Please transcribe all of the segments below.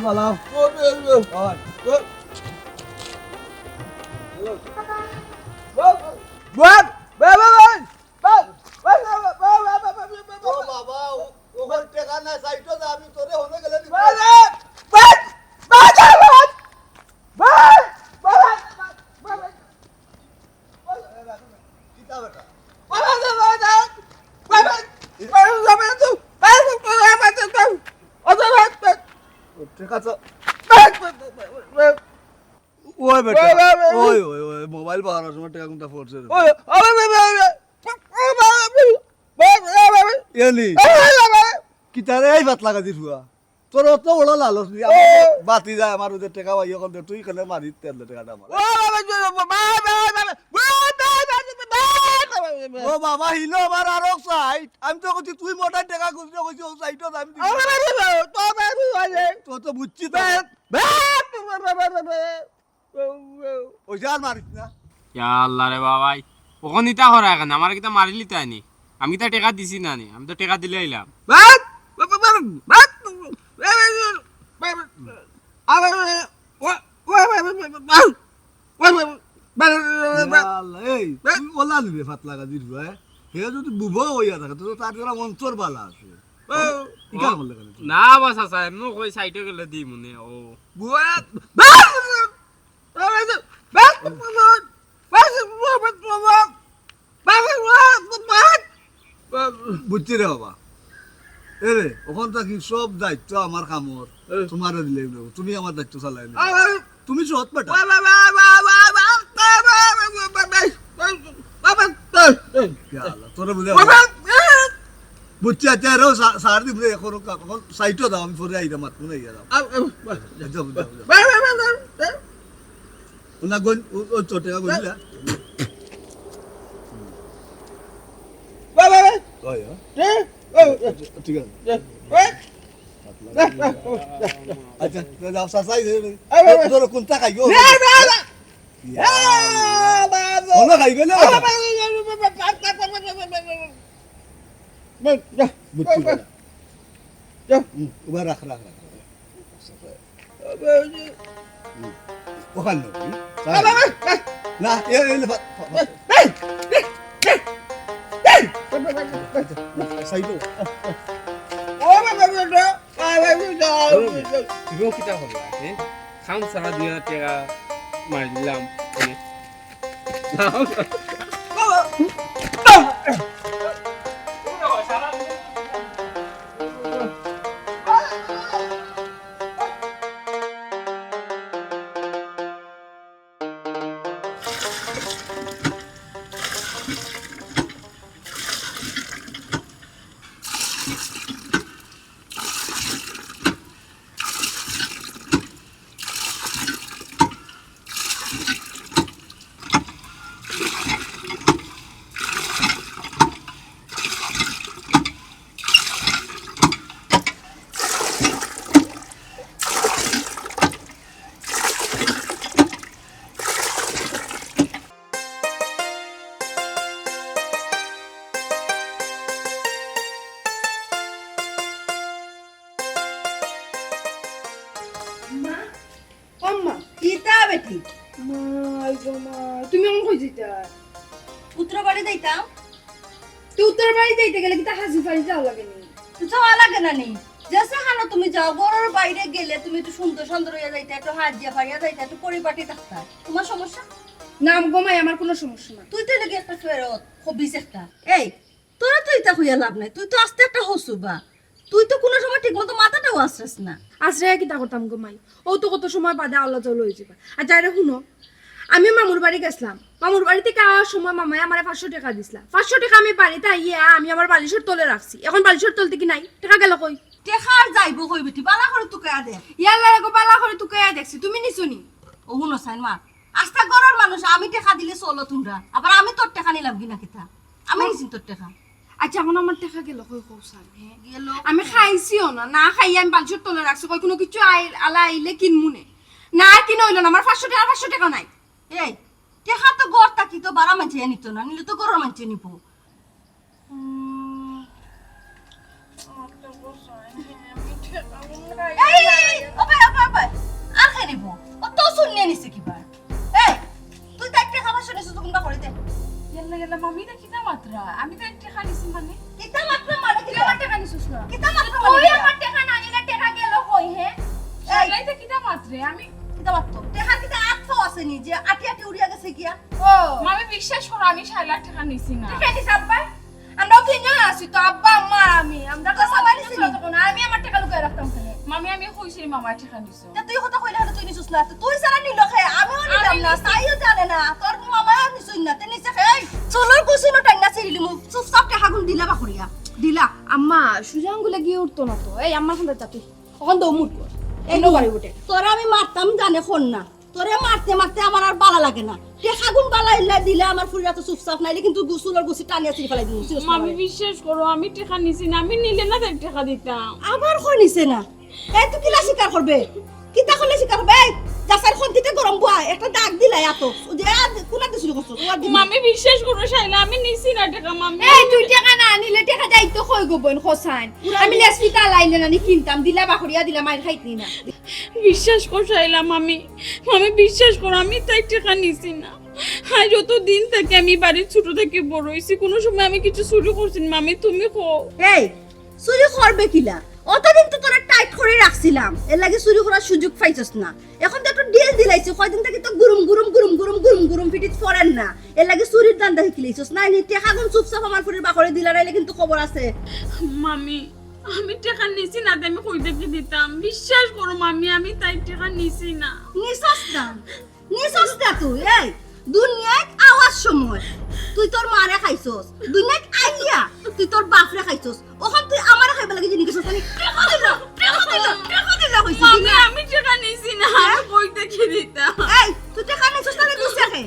পালাও বাবা ওখান টেকা না সাইটো আমি তোরে হনে গেলে ওই বেটা ওই ওই ওই মোবাইল পাওয়ার সময় টাকা কোনটা ফোরছে এলি কিতারে এই ভাত লাগা দিছুয়া তোর অত বড় লালস নি বাতি যায় আমার ওদের টাকা পাইও কোন তুই কেন মারি তেল টাকাটা আমার ও বাবা হিলো আমার আর সাইট আমি তো কইছি তুই মোটা টাকা খুঁজতে কইছি ও সাইটও আমি তো তো বুঝছি তো ওই জান মারিস না ইয়া আল্লাহ রে বাবাই ওখান নিতা হরা কেন আমার কিতা মারিলি তাই নি আমি তো টাকা দিছি না নি আমি তো টাকা দিলে আইলাম এই তুই ওলা দিবে ভাত লাগা দিছু হে যদি বুবো হইয়া থাকে তো তার জন্য অন্তর বালা আছে ইকা বললে কেন না বাস আছে এমন কই সাইডে গেলে দি মনে ও বুঝছি রে বাবা এরে ওখান থেকে সব দায়িত্ব আমার কামর তোমার দিলে তুমি আমার দায়িত্ব চালাই তুমি সৎ বেটা তোর বুঝে বুঝছি আচ্ছা রে সার দিব এখন সাইটও দাও আমি পরে আইরা মাত মনে আইরা যাও না গন ও চটেগা গনিলা ওই ঠিক আছে আচ্ছা যাও সাসাই তোর কোনটা খাইও ওনা খাইবে না বুঝছি উবা রাখ ওখান না সাইডো তুইও কিতা হবে খাম সাহা দিয়া টাকা মার দিলাম তুমি আমার কই যাইতা উত্তর বাড়ি যাইতাম তুই উত্তর বাড়ি যাইতে গেলে কি তা হাসি ফাড়ি যাও লাগে নি তুই যাওয়া লাগে না নি যেসে হানো তুমি যাও ঘরের বাইরে গেলে তুমি একটু সুন্দর সুন্দর হইয়া যাইতা একটু হাজিয়া ফাড়িয়া যাইতা একটু পরিপাটি থাকতা তোমার সমস্যা নাম গমাই আমার কোনো সমস্যা না তুই তো লেগে একটা ফেরত হবিস একটা এই তোরা তো এটা হইয়া লাভ নাই তুই তো আস্তে একটা হসুবা তুই তো কোনো সময় ঠিক মতো মাথাটাও আসছিস না আশ্রয় কি তা করতাম গমাই ও তো কত সময় বাদে আল্লাহ চলে হয়ে যাবে আর যাইরে শুনো আমি মামুর বাড়ি গেছিলাম মামুর বাড়ি থেকে আসার সময় মামাই আমার 500 টাকা দিছিলা 500 টাকা আমি বাড়িতে আইয়া আমি আমার বালিশের তলে রাখছি এখন বালিশের তলতে কি নাই টাকা গেল কই টেকা আর যাইবো কই বেটি বালা করে তুই কয়া দে ইয়াল্লা রে গো বালা করে তুই কয়া দেখছি তুমি নিছনি ও হুনো সাইন মা আস্তা ঘরের মানুষ আমি টাকা দিলে চলো তোমরা আবার আমি তোর টাকা নিলাম কিনা কিতা আমি নিছিন তোর টাকা আচ্ছা এখন আমার টাকা গেল কই কৌসান গেল আমি খাইছিও না না খাইয়া আমি বালিশের তলে রাখছি কই কোনো কিছু আলা আইলে কিনমুনে না কিন হইল না আমার 500 টাকা নাই এই টেকা তো গড় তাকি তো বারা মানছে নিত না নিলে তো গড় মানছে নিব এই ওপে ওপে পায় আর খাই নিব ও তো শুনিয়ে নিছে কিবা এই তুই তো একটা খাবার শুনেছিস তো কোনটা করে দে গেলা গেলা মামি না কিতা মাত্রা আমি তো একটা খানিছি মানে কিতা মাত্র মানে তুই আমার টাকা নিছিস না কিতা মাত্র ওই মানে আমার টাকা না নিলে টাকা গেল কই হে শালাই তো কিতা মাত্রে আমি কিতা মাত্র দেখা কিতা আত্ম আছে নি যে আটি আটি উড়িয়া গেছে কিয়া ও মামি বিশ্বাস করো আমি শালার টাকা নিছি না টাকা নিছ আব্বা আমরা তিনজন আছি তো আব্বা আম্মা আর আমরা তো সবাই নিছি না আমি আমার টাকা লুকায় রাখতাম কেন মামি আমি কইছি মামার টাকা নিছো তা তুই কথা কইলা হলে তুই নিছিস না তুই সারা নিল খে আমিও নিলাম না তাইও জানে না তোর মামাও নিছই না তুই নিছে খে চলোর কুছিনো টাইনা ছিড়িলি মু চুপচাপ টাকা গুন দিলা বাকরিয়া দিলা আম্মা সুজা আঙ্গুলে গিয়ে উঠতো না তো এই আম্মার ফোনটা চাপি কখন দৌ মুট এই নো বাড়ি উঠে তোরা আমি মারতাম জানে কোন না তোরে মারতে মারতে আমার আর বালা লাগে না টাকা গুন বালা ইল্লা দিলে আমার ফুরিয়া তো চুপচাপ নাইলে কিন্তু গুসুলের গুছি টানিয়া ছিড়ি ফেলাই দিমু মামি বিশ্বাস করো আমি টাকা নিছি না আমি নিলে না তার টাকা দিতাম আবার কই নিছে না এই তুই কিলা স্বীকার করবে কিতা করলে স্বীকার করবে এই যাসার খন্তিতে গরম বুয়া একটা দাগ দিলাই এত যে কোলা দিছিস কষ্ট মামি বিশ্বাস করো শালা আমি নিছি না টাকা মামি এই তুই টাকা না নিলে টাকা যাইতো কই গো বোন খসান আমি লেসপিটা লাইলে না নি কিনতাম দিলা বাকরিয়া দিলা মাইর খাইতনি না বিশ্বাস কর শালা মামি মামি বিশ্বাস করো আমি তাই টাকা নিছি না আজ যত দিন থেকে আমি বাড়ির ছোট থেকে বড় হইছি কোনো সময় আমি কিছু শুরু করছি না মামি তুমি কো এই চুরি করবে কিলা অতদিন তো তোরা টাইট করে রাখছিলাম এর লাগে চুরি করার সুযোগ পাইছস না এখন তো একটু ডিল দিলাইছে কয়দিন থেকে তো গুরুম গুরুম গুরুম গুরুম গুরুম গুরুম ফিটিত ফরেন না এর লাগে চুরির দান্দা শিখিলাইছস না নি টাকা গুন চুপচাপ আমার ফুরির বাকরে দিলা নাইলে কিন্তু খবর আছে মামি আমি টাকা নিছি না আমি কই থেকে দিতাম বিশ্বাস করো মামি আমি তাই টাকা নিছি না নিছস না তুই এই দুনিয়ায় আওয়াজ সময় তুই তোর মারে খাইছস দুনিয়ায় আইয়া তুই তোর বাপরে খাইছস ওখান তুই আমারে খাইবা লাগি জিনি গেছস মানে টাকা দিলা কইছিস মামি আমি টাকা নিছি না আমি কই থেকে দিতাম এই তুই টাকা নিছস না দিছে কে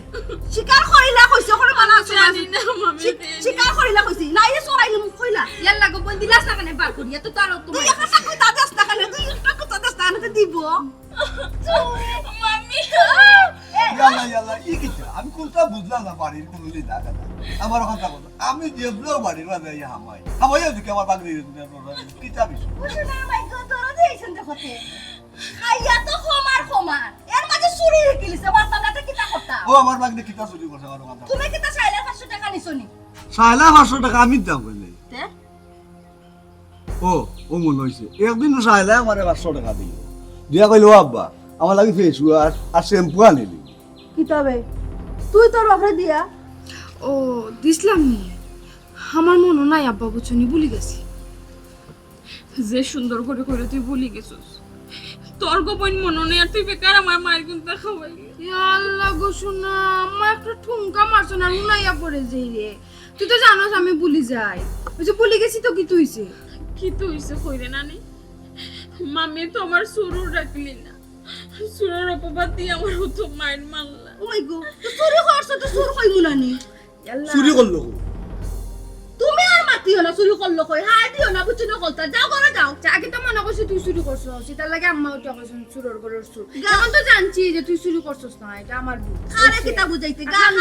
শিকার কইলা কইছ ওখানে মানা আছে জানি না মামি শিকার কইলা কইছি নাই রে সরাইলে মুখ কইলা ইয়াল্লা গো বোন দিলাস না কেন বার করিয়া তো তার তুই একটা কই দাদাস টাকা না তুই একটা কই দাদাস টাকা না দিব মামি ইয়াল্লা ইয়াল্লা ই কিটা আমি কোনটা বুঝলাম না বাড়ির কোন লিদা কথা আমার কথা বল আমি যেবলো বাড়ির মাঝে ইয়া হামাই হামাই যদি আমার বাগরি কিটা বিষয় বুঝছ না মাই গো তোর দেইছেন দেখতে খাইয়া তো খমার এর মাঝে চুরি কিলিছে বাতাটাতে কিটা কথা ও আমার বাগরি কিটা চুরি করছে আমার কথা তুমি কিটা চাইলে 500 টাকা নিছনি সাইলা 500 টাকা আমি দাম কইলে তে ও মনে হইছে একদিন সাইলা আমারে 500 টাকা দিল দিয়া কইলো আব্বা আমার লাগি ফেস ওয়াশ আর শ্যাম্পু আনিলি কিতাবে তুই তোর বাপরে দিয়া ও দিসলাম নি আমার মনে নাই আব্বা বুঝছনি ভুলে গেছি যে সুন্দর করে করে তুই ভুলি গেছিস তোর গোপন মনে নেই আর তুই বেকার আমার মায়ের কিন্তু খাওয়াইলি আল্লাহ গো শোনা আম্মা একটা ঠুমকা মারছ না নুনাইয়া পড়ে যাই রে তুই তো জানোস আমি ভুলি যাই ওই যে ভুলে গেছি তো কি তুইছে কি তুই হইছে কইরে নানি মামি তো আমার সুরু রাখলি না সুরুর অপবাদ দিয়ে আমার তো মায়ের মারলা ও মাই গো তো চুরি করছ তো চুর কই মুনানি আল্লাহ চুরি করলো তুমি আর মাতিও না চুরি করলো কই হাই দিও না বুঝছ না কলতা যাও করে যাও আগে তো মনে করছি তুই চুরি করছস সেটার লাগে আম্মা ওটা কইছেন চুরর গরর চুর এখন তো জানছি যে তুই চুরি করছস না এটা আমার ভুল আরে কিতা বুঝাইতে গান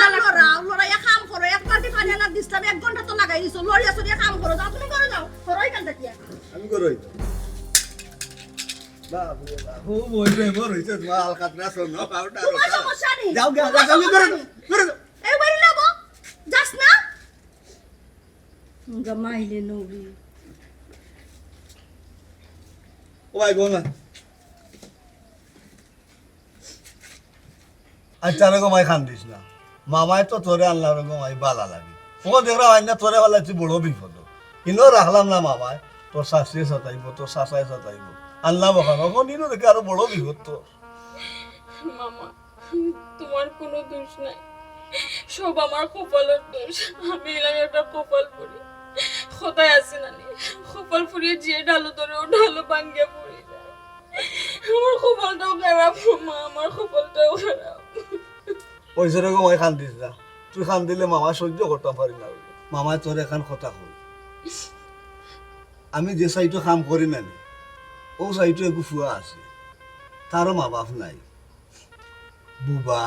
লড়াইয়া কাম করো এক পার্টি পানি না দিছলাম 1 ঘন্টা তো লাগাই দিছো লড়িয়া সরিয়া কাম করো যাও তুমি করে যাও সরাই কাল দেখিয়া আমি করই বাবু বাবু বইবে বড় হইছে মাল কাটরা শোন পাউডার তোমার সমস্যা নেই যাও গে যাও করে এই বাড়ি লাবো যাস না গামাইলে নবি ও ভাই গো না আচ্ছা রে গো মাই খান দিস না মামাই তো তোরে আনলা রে গো মাই বালা লাগে ও দেখরা হয় না তোরে বালা তুই বড় বিপদ কিনো রাখলাম না মামাই তোর শাশুড়ি সাতাইব তোর শাশাই সাতাইব আনলাম ওখানে ও নিনো দেখে আরো বড় বিপদ তো মামা তোমার কোনো দোষ নাই সব আমার কপালের দোষ আমি এলাম একটা কপাল পড়ি কোথায় আছে নানি কপাল পুড়িয়ে যে ঢালো ধরে ও ঢালো ভাঙ্গে পড়ে যায় আমার কপালটাও খারাপ মা আমার কপালটাও খারাপ ওই জন্য গো মাই খান দিস না তুই খান দিলে মামা সহ্য করতে পারি না মামাই তোর এখন কথা কই আমি যে সাইটো কাম করি না ও সাইটো একটু ফুয়া আছে তারও মা বাপ নাই বুবা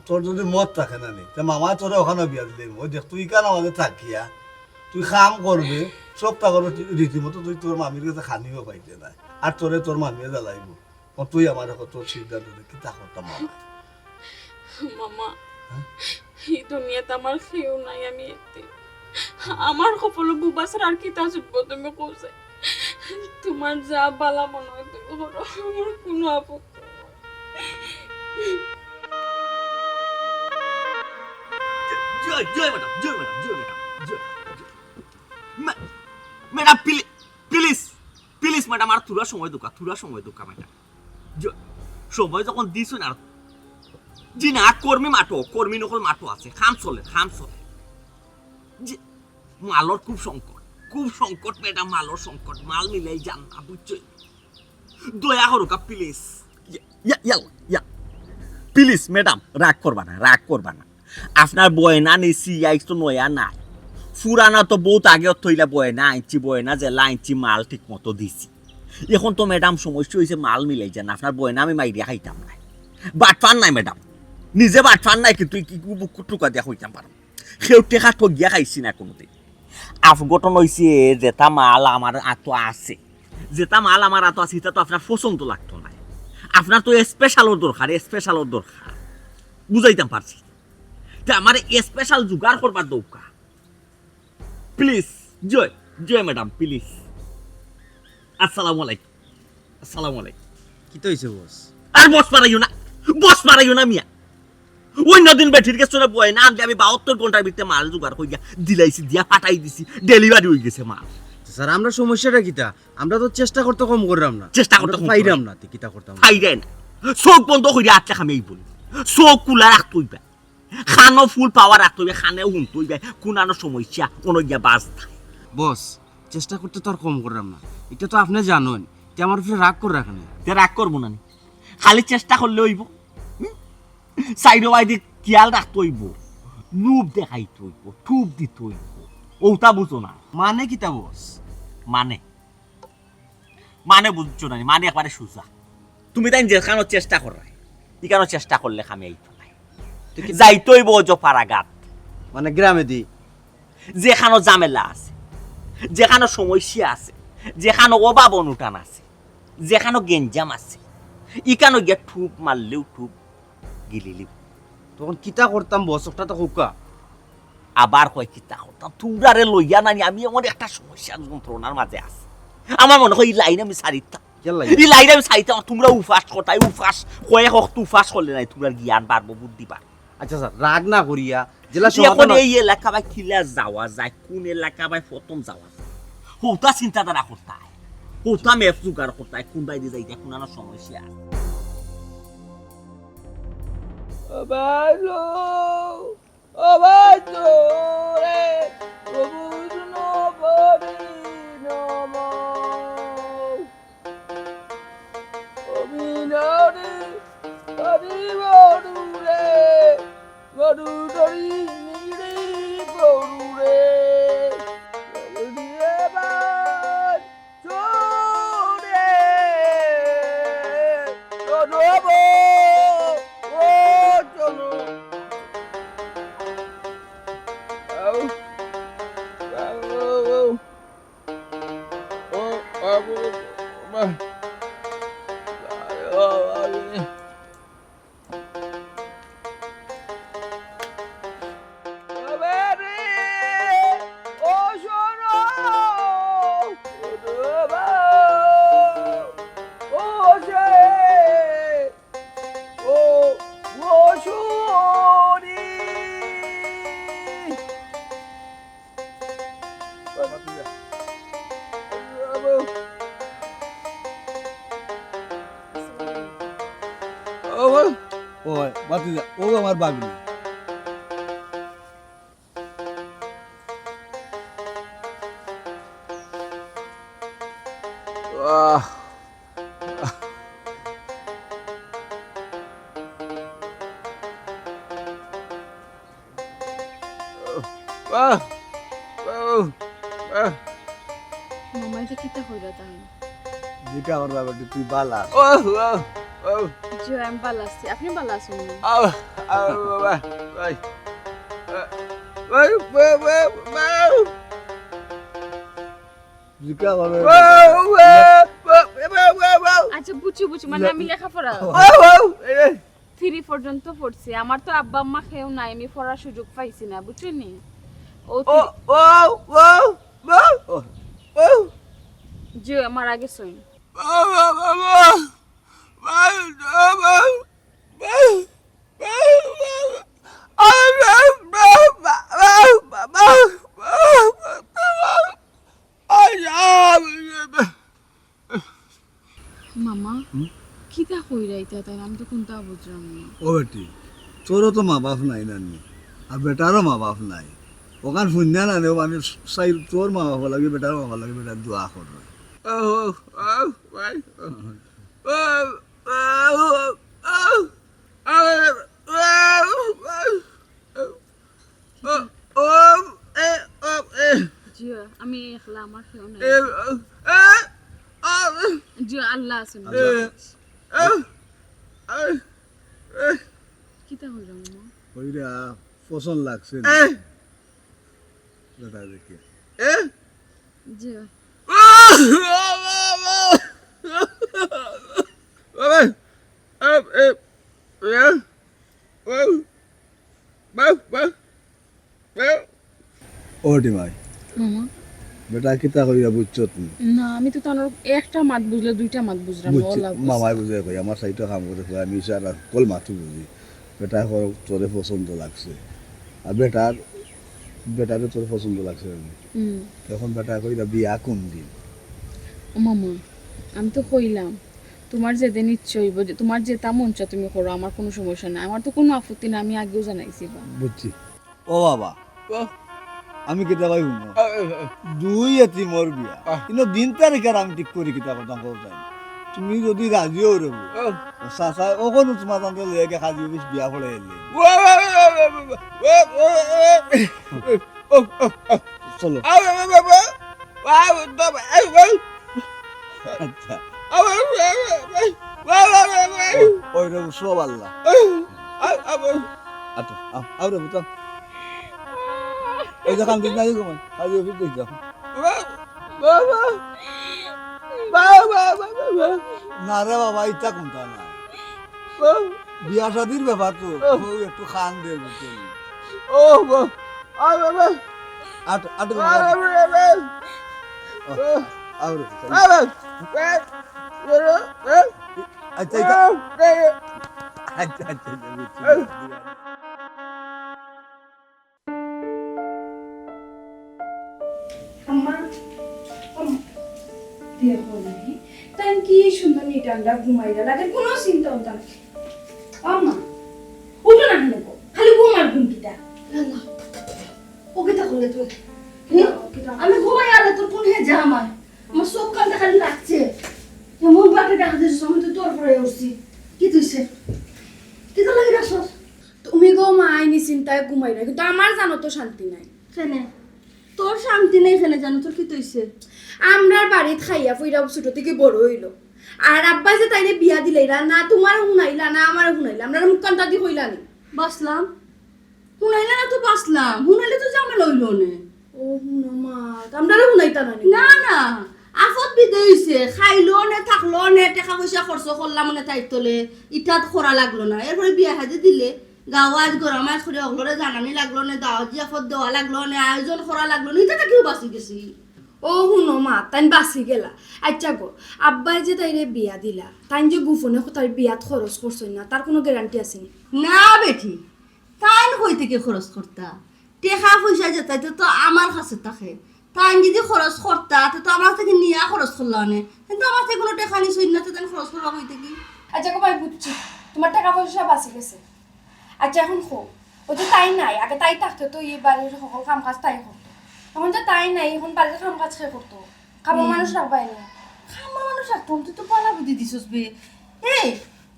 তোর যদি মত থাকে না তা মামা তোরা ওখানে বিয়া দিলে ওই দেখ তুই কেন আমাদের থাকিয়া তুই কাম করবে সব টাকার রীতিমতো তুই তোর মামির কাছে খানিও পাইতে না আর তোরে তোর মামিয়ে জ্বালাইব তুই আমার কত সিদ্ধান্ত কিতা করতাম মামা মামা এই দুনিয়াতে আমার কেউ নাই, আমি একটি আমার কপাল বুবা ছাড়া আর কি তা চুটবো তুমি কৌছে। তোমার যা বালা মনে হয় তুমি করো, আমার কোনো আপত্তি নেই। জয় জয় ম্যাডাম, জয় ম্যাডাম, জয় ম্যাডাম, জয় ম্যাডাম, প্লিজ প্লিজ ম্যাডাম, আর থোড়া সময় দোকা ম্যাডাম, সময় যখন দিছো না জি না, কর্মী নকল মাটো আছে, খাম চলে মালর খুব সংকট ম্যাডাম, মালর সংকট, মাল মিলাই যান না বুঝছো, দয়া করুকা প্লিজ, প্লিজ ম্যাডাম, রাগ করবা না, আপনার বয়না নিছি আইস তো নয়া নাই, ফুরানা তো বহুত আগে থইলা বয়না জেলা আইনছি মাল ঠিক মতো দিছি, এখন তো ম্যাডাম সমস্যা হয়েছে মাল মিলাই যান, আপনার বয়না আমি মাইরিয়া খাইতাম নাই, বাটফান নাই ম্যাডাম, নিজে বাটফান নাই কিন্তু টুকা দিয়া হইতাম পারো, সেও টেকা ঠগিয়া খাইছি না কোনোদিন। আফগঠন হয়েছে যেটা মাল আমার আতো আছে, এটা তো আপনার পছন্দ লাগতো না, আপনার তো স্পেশালর দরকার, বুঝাইতাম পারছি, আমার স্পেশাল জোগাড় করবার দৌকা, প্লিজ জয় ম্যাডাম, প্লিজ। আসসালামু আলাইকুম। কি তো হইছে বস? আর বস পারাইও না মিয়া, অন্যদিন বেঠির কাছে বয় না আনলে আমি 72 ঘন্টার ভিতরে মাল জোগাড় করিয়া দিলাইছি, দিয়া পাঠাই দিছি, ডেলিভারি হয়ে গেছে মাল। স্যার আমরা সমস্যাটা কিটা? আমরা তো চেষ্টা করতে কম করলাম না, পাইরাম না, কিটা করতাম ফাইরাই না, চোখ বন্ধ করিয়া আটটা খামে এই বলি, চোখ কুলা রাখতে হইবে, খানো ফুল পাওয়া রাখতে হইবে, খানেও হুনতে হইবে, কোনানো সমস্যা কোনো গিয়া বাস থাকে। বস চেষ্টা করতে তো আর কম করলাম না, এটা তো আপনি জানেন যে আমার উপরে রাগ করে রাখেন। রাগ করবো না, খালি চেষ্টা করলে হইব, সাইড বাইদি খেয়াল রাখতে হইব, লুপ দেখাইতে হইব, ঠুপ দিতে হইব, ওটা বুঝো না। মানে কিটা বস? মানে বুঝছো না, মানে একবারে সোজা, তুমি তাই যেখানো চেষ্টা করাই এখানো চেষ্টা করলে খামি আইতো নাই, যাইতে হইব জপারাঘাট, মানে গ্রামে দি যেখানো ঝামেলা আছে, যেখানো সমস্যা আছে, যেখানো অভাব অনুটান আছে, যেখানো গেঞ্জাম আছে, ইকানো গিয়া ঠুপ মারলেও ঠুপ গিলিলিব। তখন কিটা করতাম বস? ওটা তো হুকা আবার কয় কিতা করতাম, তোমরারে লইয়া নানি আমি এমন একটা সমস্যার যন্ত্রণার মাঝে আছি, আমার মনে হয় এই লাইন আমি সারিতাম, তোমরা উফাস কোথায় উফাস কয়েক উফাস করলে নাই, তোমরা জ্ঞান বাড়বো, বুদ্ধি বাড়বো। আচ্ছা স্যার রাগ না করিয়া জেলা এখন এই এলাকা বাই খিলা যাওয়া যায়, কোন এলাকা বাই প্রথম যাওয়া যায়, হৌতা চিন্তাধারা করতায়, হৌতা মেপ জোগাড় করতায়, কোন বাইরে যাইতে কোনানো সমস্যা। ও আমার বাগনি। মামাই তো কিতা হইরা তাই যেটা আমার বাবাটি তুই বালা আমি ভালো আছি, আপনি ভালো আছেন? যেটা আমার আচ্ছা বুঝছি মানে আমি লেখাপড়া এই 3 পর্যন্ত পড়ছি আমার তো আব্বা আম্মা খেয়েও নাই আমি পড়ার সুযোগ পাইছি না বুঝছেন ও যে আমার আগে সইন মামা কিতা কইরাইতা তাই আমি তো কোনটা বুঝলাম না ও বেটি তোরও তো মা বাপ নাই নানি আর বেটারও মা বাপ নাই ওখান শুনিয়া না নেও মানে চাই তোর মা বাপ লাগে বেটার মা বাপ লাগে বেটার দোয়া করবে জিয়া আমি একলা আমার খেয়েও নাই জিয়া আল্লাহ আছেন কিতা হইল মামা ওইরা পছন্দ লাগছে বেটা দেখে জিয়া ওটি মাই মামা বেটা কিতা কইয়া বুঝছো তুমি না আমি তো তার একটা মাত বুঝলে দুইটা মাত বুঝলাম বুঝছি মামাই বুঝে কই আমার সাইডটা কাম করে কই আমি সারা কল মাথু বুঝি বেটা তোরে পছন্দ লাগছে আর বেটারে তোর পছন্দ লাগছে তখন বেটা কইরা বিয়া কোন দিন মামা আমি তো কইলাম তোমার যেদিন ইচ্ছে হইব যে তোমার যেটা মন চায় তুমি করো আমার কোনো সমস্যা নাই আমার তো কোনো আপত্তি না আমি আগেও জানাইছি বুঝছি ও বাবা আমি কিতা কই শুনো দুই এতি মোর বিয়া কিন্তু দিন তারিখ আর আমি ঠিক করি কিতা কথা কই তুমি যদি রাজিও রব চাচা ওখানে তোমার তান্তে লইয়াকে খাজি অফিস বিয়া পড়ে এলি চলো আচ্ছা ওই রব সব আল্লাহ আচ্ছা আও রব তো এই যখন দিন নাই ঘুমান খাজি অফিস দেখ যাও না রে বাবা ইচ্ছা কোনটা না বিয়া শাদির ব্যাপার তো একটু খান দে তাই কি সুন্দর নিটান্ডা ঘুমাইরা লাগে কোনো চিন্তা হতো না আম্মা উঠো না কেন খালি ঘুমার ঘুমটিটা ওকে তা করলে তুই আমি ঘুমাই আলে তোর কোন হে যা আমার চোখ কানটা খালি লাগছে এমন বাটে দেখা যাচ্ছে আমি তো তোর পরে উঠছি কি তুইছে কি তো লাগি রাখছস তুমি গো মা আইনি চিন্তায় ঘুমাইরা কিন্তু আমার জানো তো শান্তি নাই কেনে তোর শান্তি নেই এখানে জানো তোর কি তুইছে আমরার বাড়িত খাইয়া ফইরা ছোট থেকে বড় হইলো আর আব্বা যে তাইলে বিয়া দিলাইরা না তোমার হুনাইলা না আমার হুনাইলা আমরা মুখ কান্তা দি হইলা নি বাসলাম হুনাইলা না তো বাসলাম হুনাইলে তো জামা লইলো নে ও হুনো মা আমরা হুনাইতা না না না আফত বিদে হইছে খাইলো নে থাকলো নে টাকা পয়সা খরচ করলাম মানে তাই তোলে ইটাত খরা লাগলো না এরপরে বিয়া হাজে দিলে গাওয়াজ গরমাজ করে অগলরে জানানি লাগলো নে দাওয়াত জিয়াফত দেওয়া লাগলো নে আয়োজন করা লাগলো নে এটা কেউ বাঁচি গেছি ও হুনো মা তাই বাঁচি গেলা আচ্ছা গো আব্বাই যে তাইরে বিয়া দিলা তাই যে গোপনে তার বিয়াত খরচ করছই না তার কোনো গ্যারান্টি আছে না বেঠি তাই কই থেকে খরচ করতা টাকা পয়সা যেতে তো আমার কাছে থাকে তাই যদি খরচ করতা তো আমার থেকে নিয়া খরচ করলা নে কিন্তু আমার থেকে কোনো টাকা নিছই না তো তাই খরচ করবা কই থেকে আচ্ছা গো ভাই বুঝছি তোমার টাকা পয়সা বাঁচি গেছে আচ্ছা এখন খো ও তো তাই নাই আগে তাই থাকতো তো এই বাড়ির সকল কাম কাজ তাই করতো এখন তো তাই নাই এখন বাড়ির কাম কাজ খেয়ে করতো খাবার মানুষ রাখবাই না খামার মানুষ রাখতাম তুই তো পালা বুদ্ধি দিছস বে এই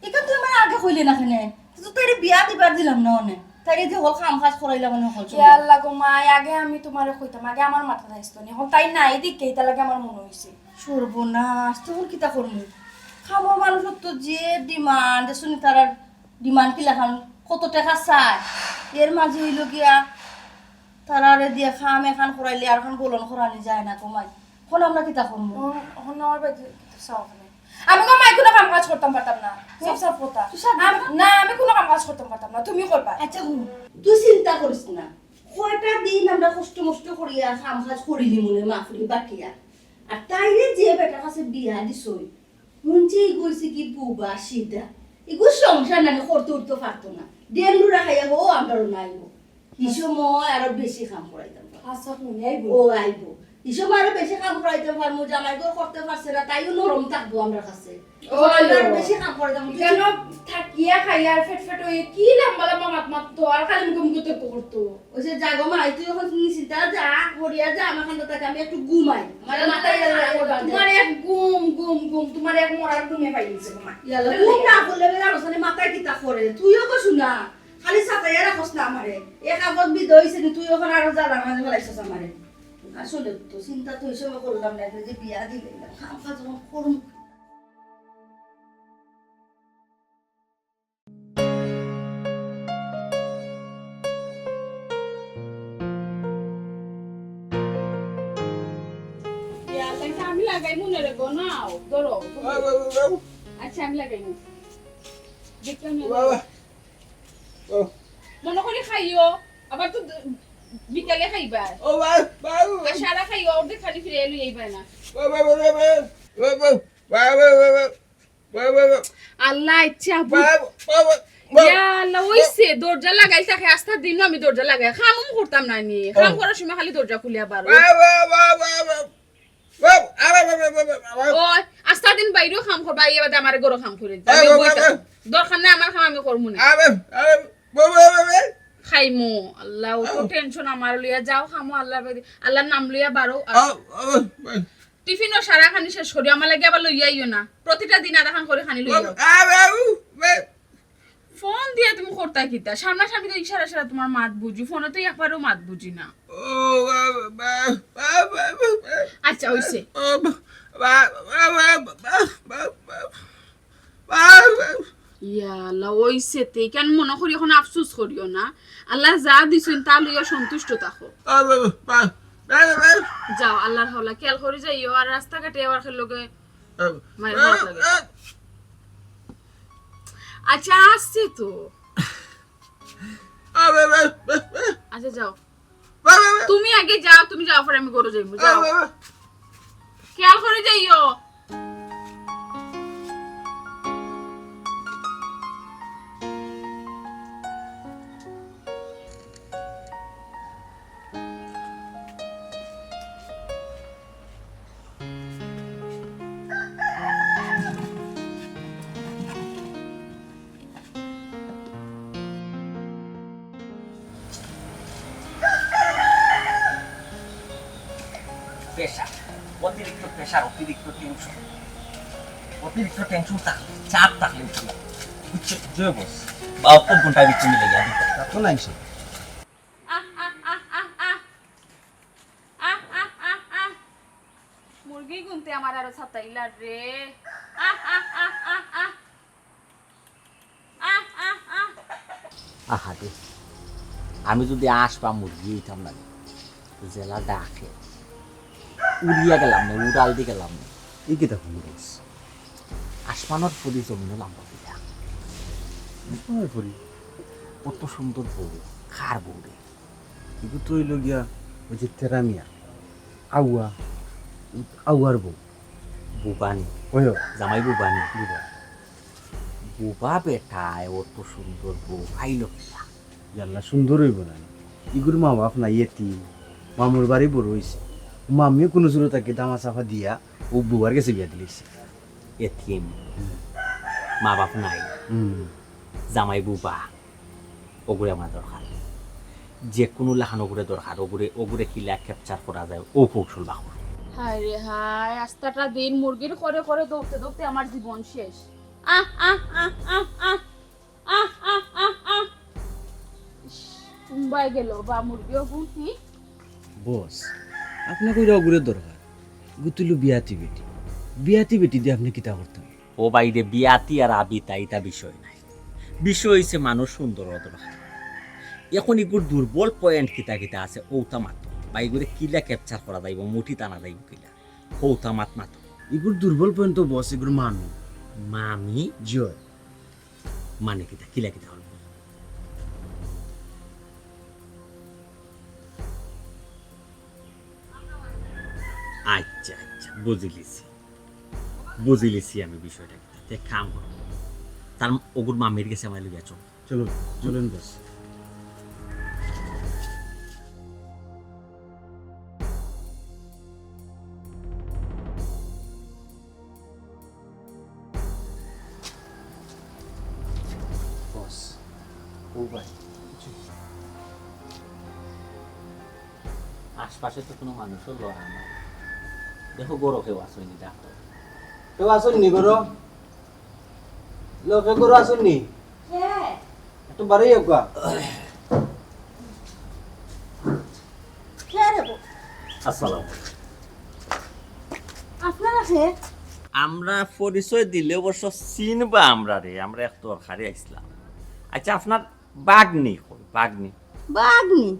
এখান তুই আমার আগে কইলে না কেনে তুই তাইরে বিয়া দিবার দিলাম না অনে তাইরে যে হল কাম কাজ করাইলা মনে হল আল্লাহ গো মা আগে আমি তোমারে কইতাম আগে আমার মাথা থাইতো না এখন তাই নাই দিকে এটা লাগে আমার মনে হইছে সর্বনাশ তোর কিতা করমু খামার মানুষের তো যে ডিমান্ড শুনি তার ডিমান্ড কি লেখান কত টাকা চায় এর মাঝে হইল গিয়া তারারে দিয়া খাম এখান করাইলে আর এখন গোলন করানি যায় না কমাই এখন আমরা কিতা করবো এখন আমার বাড়িতে চাও না আমি মাই কোনো কাম কাজ করতাম পারতাম না সব সব কথা না আমি কোনো কাম কাজ করতাম পারতাম না তুমি করবা আচ্ছা হুন তুই চিন্তা করিস না কয়টা দিন আমরা কষ্ট মষ্ট করিয়া কাম কাজ করিলি মনে মাফরি বাকিয়া আর তাইরে যে বেটার কাছে বিয়া দিছই মুঞ্চি কইছে কি বুবা সিধা এগু সংসার নানি করতে উঠতে পারতো না দেড় রাখাইয়া হো আমরা নাইবো এই সময় আরো বেশি কাম করাইতাম আচ্ছা তুমি আইবো ও আইবো এই সময় আরো বেশি কাম করাইতে পারবো জামাই ঘর করতে পারছে না তাইও নরম থাকবো আমরা কাছে বেশি কাম করাইতাম কেন থাকিয়া খাইয়া আর ফেট ফেট হয়ে কি লম্বা লম্বা মাত মাত তো আর খালি মুখে মুখে তর্ক করতো ওই যে জাগো মা তুই এখন চিন্তা যা হরিয়া যা আমার খান থেকে আমি একটু ঘুমাই আমার মাথায় তোমার এক গুম গুম গুম তোমার এক মরার ঘুমে পাইছে মা ইয়ালা ঘুম না করলে বেলা রসনে মাথায় কিতা করে তুইও তো শুনা খালি সাতাইয়া রাখস না আমারে এক আপদ বিদ হইছে নি তুই ওখানে আরো জ্বালা মাঝে ফেলাইছস আমারে আসলে তো চিন্তা তো এই সময় করলাম না যে বিয়া দিলে খাম কাজ করুম আমি লাগাই মনে রেখো নাও ধরো আচ্ছা আমি লাগাই দেখলাম মনে করে খাইও আবার তো বিকালে খাইবা আর সারা খাইও অর্ধেক খালি ফিরে এলো এইবার না আল্লাহ ইচ্ছা আল্লাহ ওইছে দরজা লাগাই থাকে আস্থার দিন আমি দরজা লাগাই খামুম করতাম না নি খাম করার সময় খালি দরজা খুলিয়া পারো ওই আস্তা দিন বাইরেও খাম করবা এবার আমার গরো খাম করে দরকার নাই আমার খাম আমি করবো না খাইমো আল্লাহ তো টেনশন আমার লইয়া যাও খামো আল্লাহ আল্লাহর নাম লইয়া বারো টিফিনও সারা খানি শেষ করি আমার লাগে আবার লইয়া আইও না প্রতিটা দিন আধা খান করে খানি লইয়া ফোন দিয়ে তুমি করতা কিতা সামনাসামনি তো ইশারা সারা তোমার মাত বুঝি ফোনে তো একবারও মাত বুঝি না আচ্ছা হইছে ইয়া আল্লাহ ওইছে তে কেন মনে করি এখন আফসোস করিও না আল্লাহ যা দিছেন তা লইয়া সন্তুষ্ট থাকো যাও আল্লাহর হাওলা খেয়াল করে যাইও আর রাস্তাঘাটে আবার লগে মায়ের ভালো লাগে আচ্ছা আসছে তো আচ্ছা যাও তুমি আগে যাও তুমি যাও পরে আমি গরু যাইবো যাও খেয়াল করে যাইও অতিরিক্ত টেনশন থাকলে চাপ থাকলে জয় বস 72 ঘন্টার ভিতরে মিলে গিয়ে তো নাই সে মুরগি গুনতে আমার আরো ছাতাইলা রে আহারে আমি যদি আসবা মুরগি হইতাম না জেলা ডাকে উড়িয়া গেলাম না উড়াল দিয়ে গেলাম না এই কি দেখুন আসমানোর ফুরি জমিনে লাম্বা দিয়া করি কত সুন্দর বউ খার বউ রে কিন্তু তো হইল গিয়া ওই যে তেরা মিয়া আউয়ার বউ বুবানি ওই জামাই বুবানি বুবা বেটায় অত সুন্দর বউ ভাইল কিয়া ইয়াল্লা সুন্দর হইব না ইগুর মা বাপ নাই এতি মামুর বাড়ি বড় হয়েছে মামিও কোনো জোরে তাকে দামা চাফা দিয়া ও বুবার কাছে বিয়া দিলেছে এতিম মা বাপ নাই জামাই বুবা ওগুলো আমার দরকার যে কোনো লেখান ওগুলো দরকার ওগুলো কিলা ক্যাপচার করা যায় ও কৌশল বাহর হায় রে হায় আস্তাটা দিন মুরগির করে করে দৌড়তে দৌড়তে আমার জীবন শেষ মুম্বাই গেল বা মুরগিও গুণি বস আপনাকে ওই অগুরের দরকার গুতুলু বিয়াতি বেটি দিয়ে আপনি কিতা করতেন ও বাইরে বিয়াতি আর আবিতা এটা বিষয় নাই বিষয় হয়েছে মানুষ সুন্দর দরকার এখন এগুর দুর্বল পয়েন্ট কিতা আছে ওটা মাত্র বা এগুলো কিলা ক্যাপচার করা যাইব মুঠি টানা যাইব কিলা ওটা মাত এগুর দুর্বল পর্যন্ত বস এগুর মামি মামি জয় মানে কিতা কিলা কিতা হল আচ্ছা আচ্ছা বুঝিলিছি আমি বিষয়টা কিতা তে কাম করো তার ওগুর মামির কাছে আমার লইয়া চল চলো চলেন বস বস ও ভাই আশপাশে তো কোনো মানুষও লড়া না দেখো গরো কেউ আসেনি ডাক্তার কেউ আসুননি গরো লোকে গরো আসুননি হ্যাঁ একটু বাড়াই হোকা হ্যাঁ রে বউ। আসসালাম আপনারা হে আমরা পরিচয় দিলে অবশ্য চিনবা আমরা রে আমরা এক তরকারি আইসলাম আচ্ছা আপনার বাগনি কই বাগনি বাগনি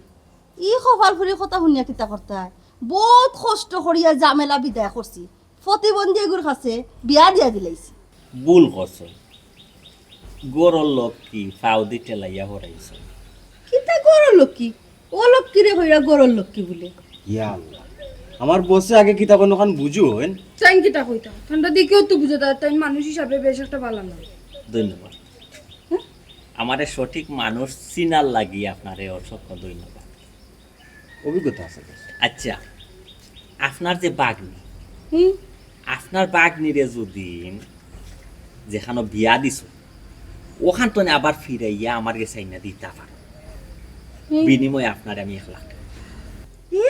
ই কপাল ফুরি কথা শুনিয়া কিতা করতা বহুত কষ্ট করিয়া জামেলা বিদায় করছি প্রতিবন্ধী এগুর কাছে বিয়া দিয়া দিলাইছি ভুল কছ গরর লোক কি ফাউ দি টেলাইয়া হরাইছ কিতা গরর লক্ষ্মী ও লক্ষ্মী রে হইরা গরর লক্ষ্মী বলে ইয়া আল্লাহ আমার বসে আগে কিতাব নখান বুঝু হইন চাইন কিটা কইতা ঠান্ডা দিকেও তো বুঝে দেয় তাই মানুষ হিসাবে বেশ একটা ভালো না ধন্যবাদ আমারে সঠিক মানুষ চিনার লাগি আপনারে অসংখ্য ধন্যবাদ অভিজ্ঞতা আছে বস। আচ্ছা আপনার যে বাগনি হুম আপনার বাগনিরে যদি যেখানে বিয়া দিছ ওখান তো আবার ফিরাইয়া আমার কাছে আইনা দিতে পারো বিনিময়ে আপনার আমি 1 লাখ টাকা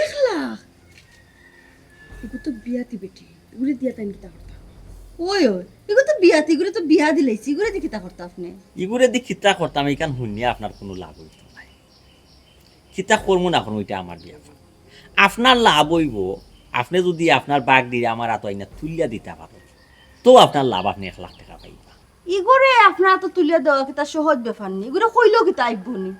1 লাখ এগুলো তো বিয়াতি বেটি এগুলো দিয়া তাই কিতা করতা ওই ওই এগুলো তো বিয়াতি এগুলো তো বিয়া দিলাইছি এগুলো দিয়ে কিতা করতা আপনি ইগুরে দি খিতা করতাম এখান শুনিয়া আপনার কোনো লাভ হইতো নাই খিতা করবো না এখন ওইটা আমার বিয়া আপনার লাভ হইব আপনি যদি আপনার বাঘ দিয়ে আমার হাত আইনা তুলিয়া দিতে পারেন তো আপনার লাভ আপনি 1 লাখ টাকা পাইবা ইগরে আপনার তো তুলিয়া দেওয়া কিতা সহজ ব্যাপার নি এগুলো কইলেও কিতা আইবনি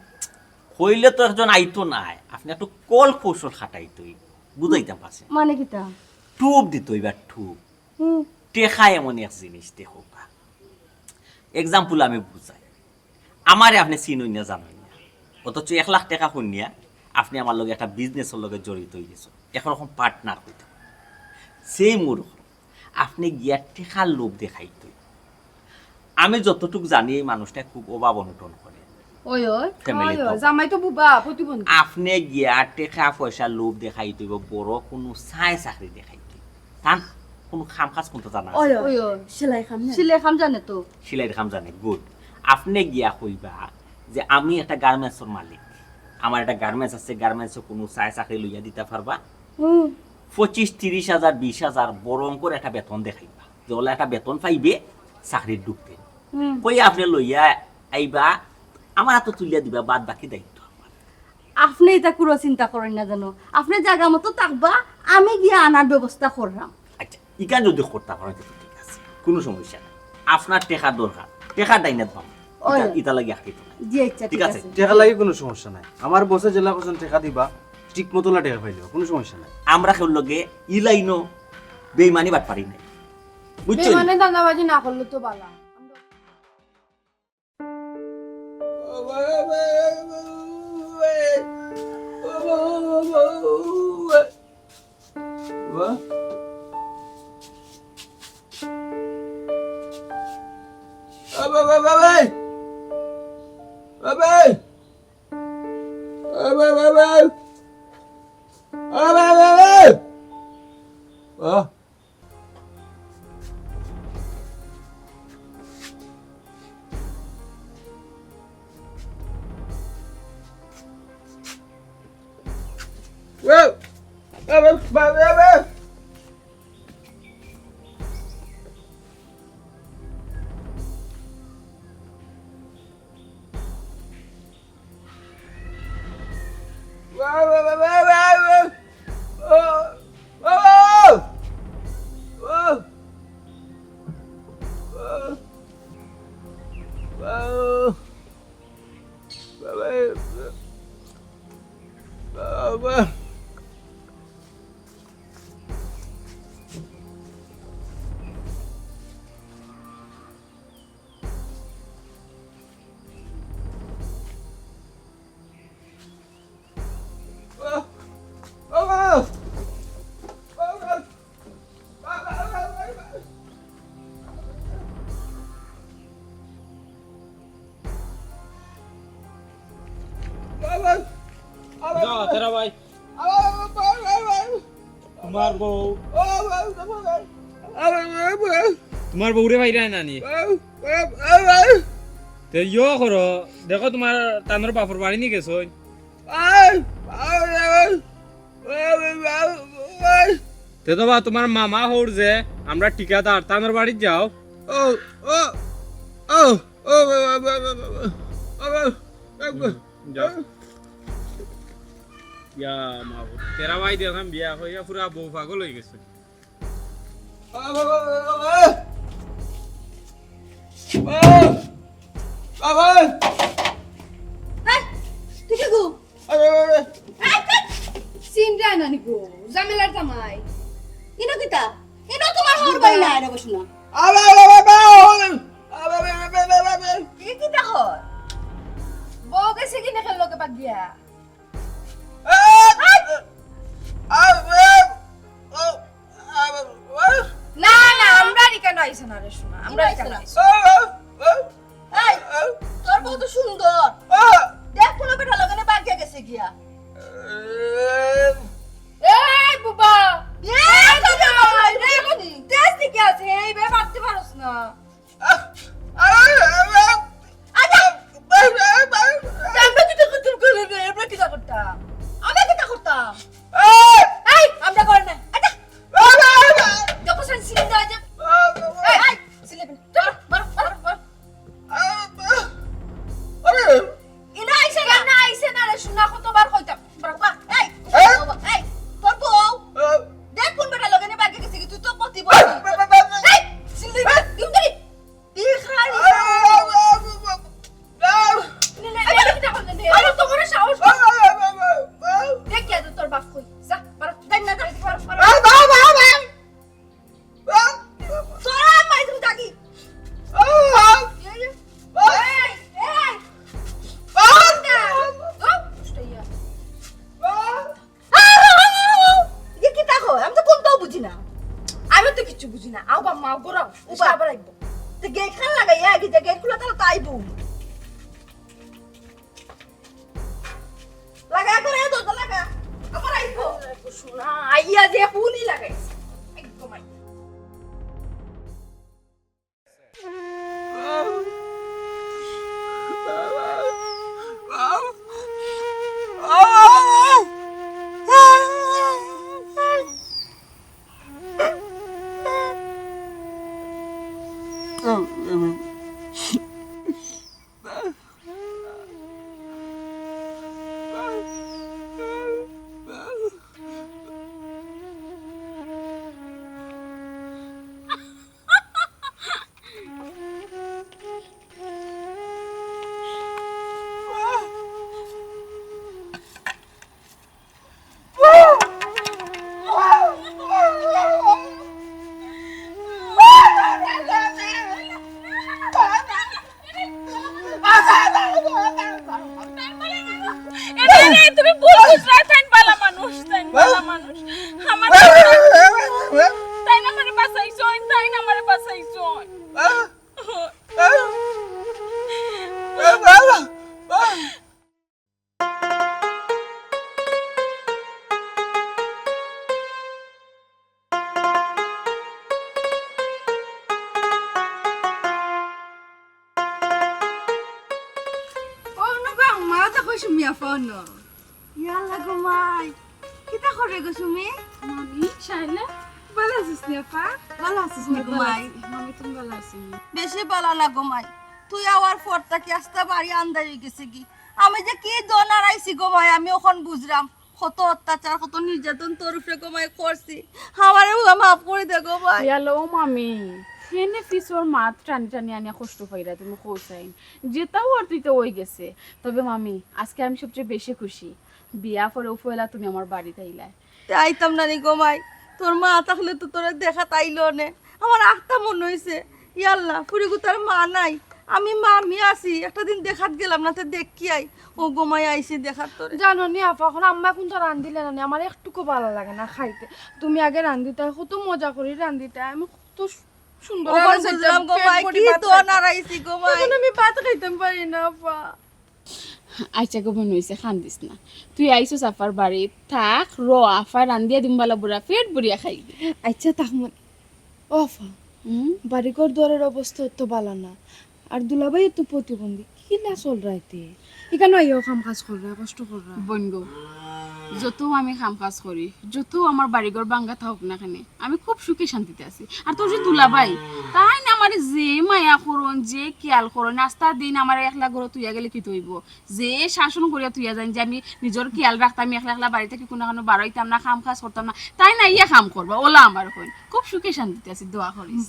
হইলে তো একজন আইতো নাই আপনি একটু কল কৌশল খাটাইতই বুঝাইতাম পারছেন মানে কিতা টুপ দিত এবার টুপ হুম টেকা এমন এক জিনিস দেখো এক্সাম্পল আমি বুঝাই আমারে আপনি চিনই না জানই না অথচ 1 লাখ টাকা শুনিয়া আপনি আমার লগে একটা বিজনেসের লগে জড়িত হয়ে গেছো এখন পার্টনার হইতে সেই মূর্খ আপনি গিয়া টেকার লোভ দেখাইতো আমি যতটুকু জানি এই মানুষটা খুব অভাব অনটন করে ওই ওই ফ্যামিলি জামাই তো বুবা প্রতিবন্ধী আপনি গিয়া টেকা পয়সা লোভ দেখাইতো বড় কোনো চাই চাকরি দেখাইতো তান কোনো খাম কাজ কোনটা জানা ওই ওই ওই সেলাই খাম না সিলে খাম জানে তো সিলাইয়ের কাম জানে গুড আপনি গিয়া কইবা যে আমি একটা গার্মেন্টসের মালিক আমার একটা গার্মেন্টস আছে গার্মেন্টসে কোনো চাই চাকরি লইয়া দিতে পারবা 25-30 হাজার 20 হাজার বড় অঙ্কর একটা বেতন দেখাইবা যে ওলা একটা বেতন পাইবে চাকরির ঢুকবে কই আপনি লইয়া আইবা আমার হাতে তুলিয়া দিবা বাদ বাকি দায়িত্ব আমার আপনি এটা পুরো চিন্তা করেন না জানো আপনি জায়গা মতো থাকবা আমি গিয়া আনার ব্যবস্থা করলাম আচ্ছা ইকান যদি করতে পারেন তো ঠিক আছে কোনো সমস্যা নেই আপনার টেকা দরকার টেকা ডাইনাত পাম ইটা লাগি আকিত জি আচ্ছা ঠিক আছে টেকা লাগে কোনো সমস্যা নাই আমার বসে জেলা কোন টেকা দিবা ঠিক মতো লা টেকা পাইলো কোনো সমস্যা নাই আমরা কেউ লগে ইলাইনো বেইমানি বাট পারি নাই বুঝছেন মানে দান্দাবাজি না করলে তো বালা যাও তেরা ভাই তোমার বউ তোমার বউরে ভাই রায় নানি তে ইয়ো করো দেখো তোমার তানোর বাপর বাড়ি নিয়ে গেছো তে তো বা তোমার মামা হর যে আমরা ঠিকাদার তানোর বাড়ি যাও যাও ইয়া মা তেরা ভাই দেখলাম বিয়া হইয়া পুরা বউ পাগল হয়ে গেছে ঠিক আছে গো সিনরা নানি গো জামেলার জামাই ইনো কিতা ইনো তোমার হর বাড়ি না রে বসুনা কি কিতা হর বউ গেছে কিনে খেল লোকে বাদ দিয়া না না আমরা কেন আইছে না রে শোনা আমরা কেন আইছে এই তোর বউ তো সুন্দর দেখ কোন বেটা লগানে বাগে গেছে গিয়া এই বুবা এই দাদা রে মনি তেজ দিকে আছে এই বে মারতে পারছ না আমরা কি তো কুতুল করে রে আমরা কি করতাম আমি কিতা করতাম এই আমরা করে না আচ্ছা দেখো সেন সিনরা যে এই সিলেবেন চল মার মার মার ইনা আইছে না আইছে না রে শোনা কতবার কইতাম বাবা এই তোর বউ দেখ কোন বেটা লগানে বাগে গেছে কি তুই তো পতি বল এই সিলেবেন ইউদারি দেখাই আরে তোমার সাহস দেখ কে তোর বাপ কই যা মার দেখ না দেখ তোরা মাইদুম থাকি ये किता हो हम तो कोनटाও বুঝি না আমি তো কিছু বুঝি না আও বা মা গোরাও উবা আবার আইবো তো গেট খান লাগাইয়া আগে যে গেট খুলা তাহলে তাইবো লাগা করে তো লাগা আবার আইবো শোনা আইয়া যে হুনি লাগাইছে একদম আই তুমি ভুল বুঝরা তাই বালা মানুষ আমার তাই না আমারে বাঁচাইছো সুমি আফান ইয়াল্লা গো মাই কিতা করে গো সুমি মামি শাইলা ভালো আছিস নি আপা ভালো আছিস নি গো মাই মামি তুমি ভালো আছো বেশি ভালো না গো মাই তুই আওয়ার পরটা কি আস্তা বাড়ি আন্দাই গেছে কি আমি যে কি দনার আইছি গো মাই আমি ওখন বুঝরাম কত অত্যাচার কত নির্যাতন তোর উপরে গো মাই করছি আমারে মাফ করে দে গো মাই ইয়ালো মামি হেনে পিছর মাত টানি টানি আনিয়া কষ্ট পাইরা তুমি কোসাইন যেটাও আর তুই তো ওই গেছে তবে মামি আজকে আমি সবচেয়ে বেশি খুশি বিয়া পরে উপেলা তুমি আমার বাড়িতে আইলা আইতাম না নি গো মাই তোর মা তাহলে তো তোরে দেখা তাইলো নে আমার আত্মা মন হইছে ইয়াল্লাহ ফুরিগু তার মা নাই আমি মা আমি আছি একটা দিন দেখাত গেলাম না তো দেখি আই ও গো মাই আইছি দেখাত তোরে জানো নি আপা এখন আম্মা এখন তো রান্ধিলে না আমার একটুকু ভালো লাগে না খাইতে তুমি আগে রান্ধিতে কত মজা করে রান্ধিতে আমি কত সুন্দর ওখান বুঝলাম গো মাই কি তো নারাইছি গো মাই তখন আমি ভাত খাইতাম পারি না আপা আচ্ছা গো মনে হয়েছে খান্দিস না, তুই আইসো আফার বাড়ি থাক, আফা রান্দিয়া দিম বালা বুড়া পেট বুড়িয়া খাইবি। আচ্ছা তাহমান ও আফা, বাড়িঘর দুয়ারের অবস্থা তো ভালো না, আর দুলাভাই তো প্রতিবন্ধী, কি না চল রাইতে এখানে আইও কাম কাজ কররা কষ্ট কররা। বোন গো, যত আমি কাম কাজ করি, যত আমার বাড়িঘর বাঙ্গা থাকুক না কেন, আমি খুব সুখে শান্তিতে আছি। আর তোর যে দুলাভাই, তাই না আমার যে মায়া করন, যে খেয়াল করন, নাস্তা দিন আমার একলা ঘর তুইয়া গেলে কি তৈব, যে শাসন করিয়া তুইয়া যান যে আমি নিজের খেয়াল রাখতাম, একলা একলা বাড়ি থেকে কোনো কোনো বাড়াইতাম না, কাম কাজ করতাম না, তাই না ইয়া কাম করবা ওলা আমার কইন। খুব সুখে শান্তিতে আছি, দোয়া করিস।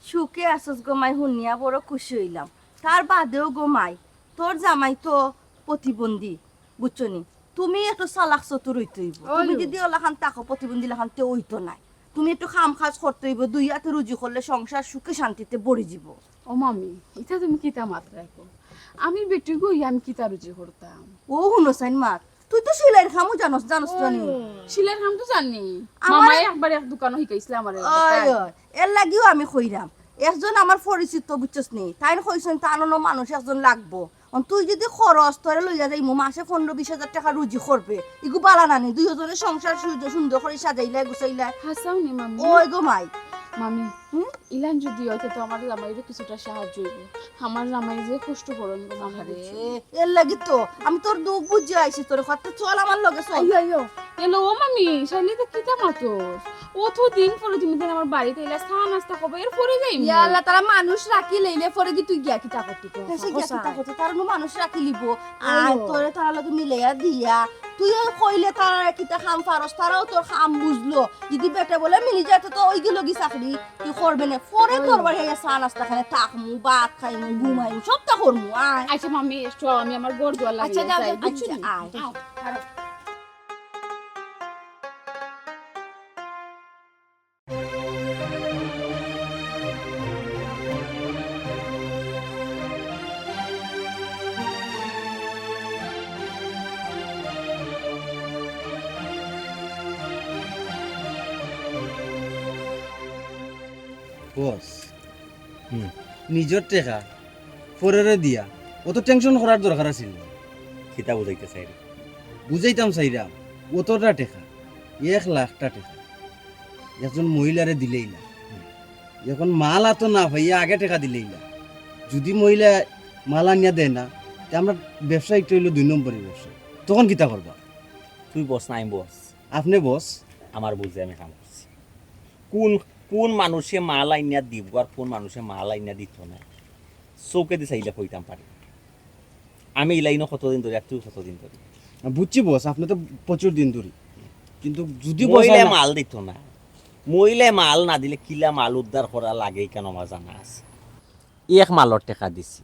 সুখে আসস গো মাই, শুনিয়া বড় খুশি হইলাম। তার বাদেও গো মাই, তোর জামাই তো প্রতিবন্ধী, বুঝছনি? তুমি একটু চালাক চতুর হইতে হইব। তুমি যদি ওলাখান তাকো প্রতিবন্ধী লাখান তে হইতো নাই। তুমি একটু খাম খাজ করতে হইব, দুই হাতে রুজি করলে সংসার সুখে শান্তিতে বড়ি যাব। ও মামি, এটা তুমি কিতা মাত রাখো, আমি বেটি গই আমি কিতা রুজি করতাম। ও হুনসাইন মাত, তুই তো সেলাইয়ের খামও জানোস জানি। শিলের কাম তো জানি, আমার- মামাই একবার এক দোকান হইকাইছিল আমারে। এর লাগিও আমি কইরাম, একজন আমার পরিচিত বুঝছস নি, তাই কইছেন তানো মানুষ একজন লাগবো। তুই যদি খরচ তোরে লইয়া যাই মাসে 15-20 হাজার টাকা রুজি করবে, ইগু বালা নানি, দুইজনের সংসার সুন্দর করে সাজাইলা গুছাইলা। হাসাও নি মামি। ওই গো মাই, মামি ইলান যদি হয়তো তো আমার জামাইরও কিছুটা সাহায্য হইব। আমার জামাই যে কষ্ট করেন গো মামারে। এর লাগি তো আমি তোর দুঃখ বুঝে আইছি, তোর কথা চল আমার লগে চল। আইও এলো ও মামি, শাইলে তো কিতা মাতোস, অত দিন পরে তুমি দেন আমার বাড়িতে এলা চা নাস্তা করবে, এর পরে যাই ইয়া আল্লাহ, তারা মানুষ রাখি লইলে পরে কি তুই গিয়া কিতা করতি তো? সে কি কথা কথা তার মানুষ রাখি লিব, আর তোরে তার লগে মিলাইয়া দিয়া তুই কইলে তারা কিতা খাম পারস, তারাও তোর খাম বুঝলো। যদি বেটা বলে মিলি যায় তো ওইগুলো কি চাকরি তুই করবে না, পরে তোর বাড়ি চা নাস্তা খানে থাকমু, ভাত খাইমু, ঘুমাইমু, সবটা করমু। আয় আচ্ছা মামি, এসো আমি আমার ঘর দুয়ার আচ্ছা লাগিয়ে যাও, যাই। আচ্ছা আয়। বস, নিজের টেকা পরেরে দিয়া অত টেনশন করার দরকার আছিল না। খিতা বুঝাইতে চাই বুঝাইতাম চাইরাম, অতটা টেকা 1,00,000 টাকা একজন মহিলারে দিলেই না। এখন মাল এত না ভাইয়া আগে টাকা দিলেই না। যদি মহিলা মাল আনিয়া দেয় না, তা আমরা ব্যবসা একটু হইলো 2 নম্বরের ব্যবসা, তখন কিতা করবা? তুই বস না আমি বস, আপনি বস, আমার বুঝে আমি কাম করছি। কোন কোন মানুষে মাল আইনা দিব আর কোন মানুষে মাল আইনা দিত না, চৌকে দি চাইলে কইতাম পারি। আমি ইলাইনো কতদিন ধরে, আর তুই কতদিন ধরে? বুঝছি বস, আপনি তো প্রচুর দিন ধরে, কিন্তু যদি মহিলা মাল দিত না, মহিলা মাল না দিলে কিলা মাল উদ্ধার করা লাগে কেন আমার জানা আছে। এক মালর টাকা দিছি,